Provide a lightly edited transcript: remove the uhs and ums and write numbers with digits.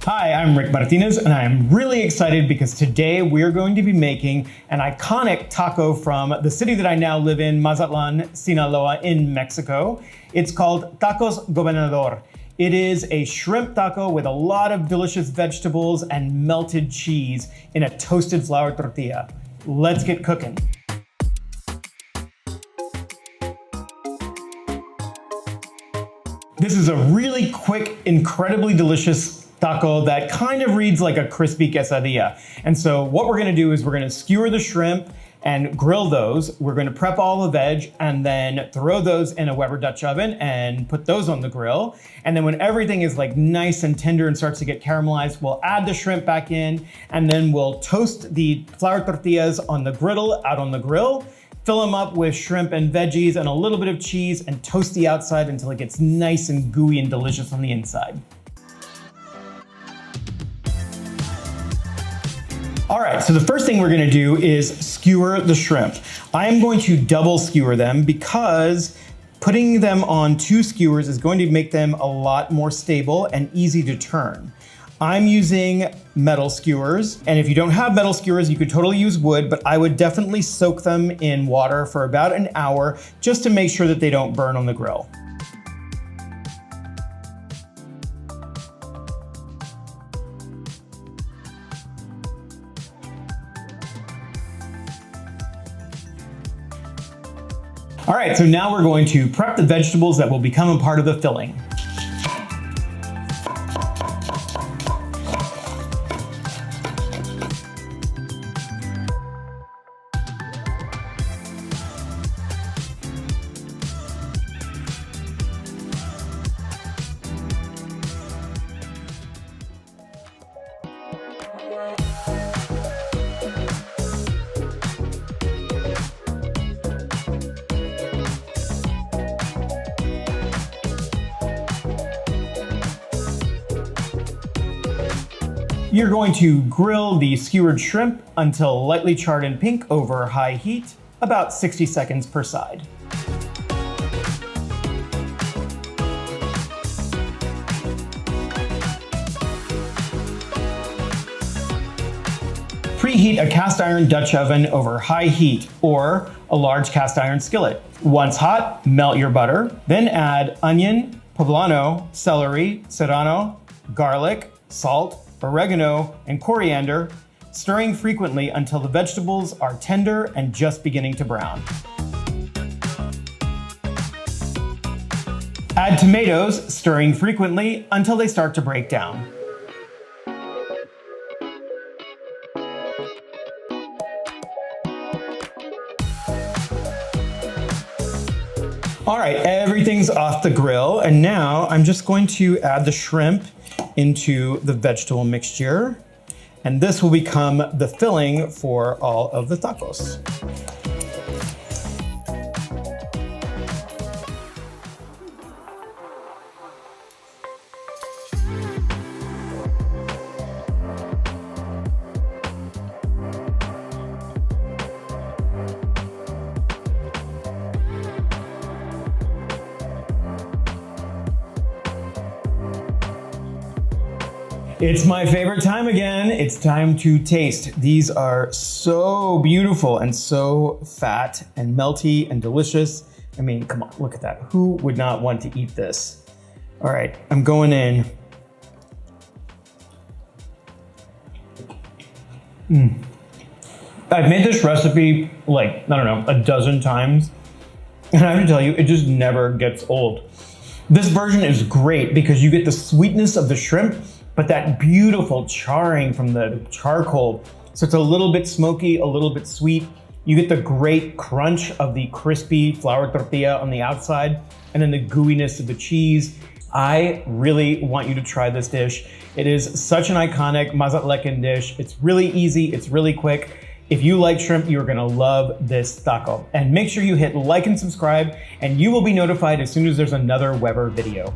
Hi, I'm Rick Martinez, and I'm really excited because today we're going to be making an iconic taco from the city that I now live in, Mazatlán, Sinaloa in Mexico. It's called Tacos Gobernador. It is a shrimp taco with a lot of delicious vegetables and melted cheese in a toasted flour tortilla. Let's get cooking. This is a really quick, incredibly delicious taco that kind of reads like a crispy quesadilla. And so what we're gonna do is we're gonna skewer the shrimp and grill those. We're gonna prep all the veg and then throw those in a Weber Dutch oven and put those on the grill. And then when everything is like nice and tender and starts to get caramelized, we'll add the shrimp back in, and then we'll toast the flour tortillas on the griddle out on the grill, fill them up with shrimp and veggies and a little bit of cheese, and toast the outside until it gets nice and gooey and delicious on the inside. All right, so the first thing we're gonna do is skewer the shrimp. I am going to double skewer them because putting them on 2 skewers is going to make them a lot more stable and easy to turn. I'm using metal skewers, and if you don't have metal skewers, you could totally use wood, but I would definitely soak them in water for about an hour just to make sure that they don't burn on the grill. All right, so now we're going to prep the vegetables that will become a part of the filling. You're going to grill the skewered shrimp until lightly charred and pink over high heat, about 60 seconds per side. Preheat a cast iron Dutch oven over high heat or a large cast iron skillet. Once hot, melt your butter, then add onion, poblano, celery, serrano, garlic, salt, oregano, and coriander, stirring frequently until the vegetables are tender and just beginning to brown. Add tomatoes, stirring frequently until they start to break down. All right, everything's off the grill, and now I'm just going to add the shrimp into the vegetable mixture, and this will become the filling for all of the tacos. It's my favorite time again. It's time to taste. These are so beautiful and so fat and melty and delicious. I mean, come on, look at that. Who would not want to eat this? All right, I'm going in. I've made this recipe like, I don't know, a dozen times. And I have to tell you, it just never gets old. This version is great because you get the sweetness of the shrimp, but that beautiful charring from the charcoal. So it's a little bit smoky, a little bit sweet. You get the great crunch of the crispy flour tortilla on the outside, and then the gooiness of the cheese. I really want you to try this dish. It is such an iconic Mazatlecan dish. It's really easy, it's really quick. If you like shrimp, you're gonna love this taco. And make sure you hit like and subscribe, and you will be notified as soon as there's another Weber video.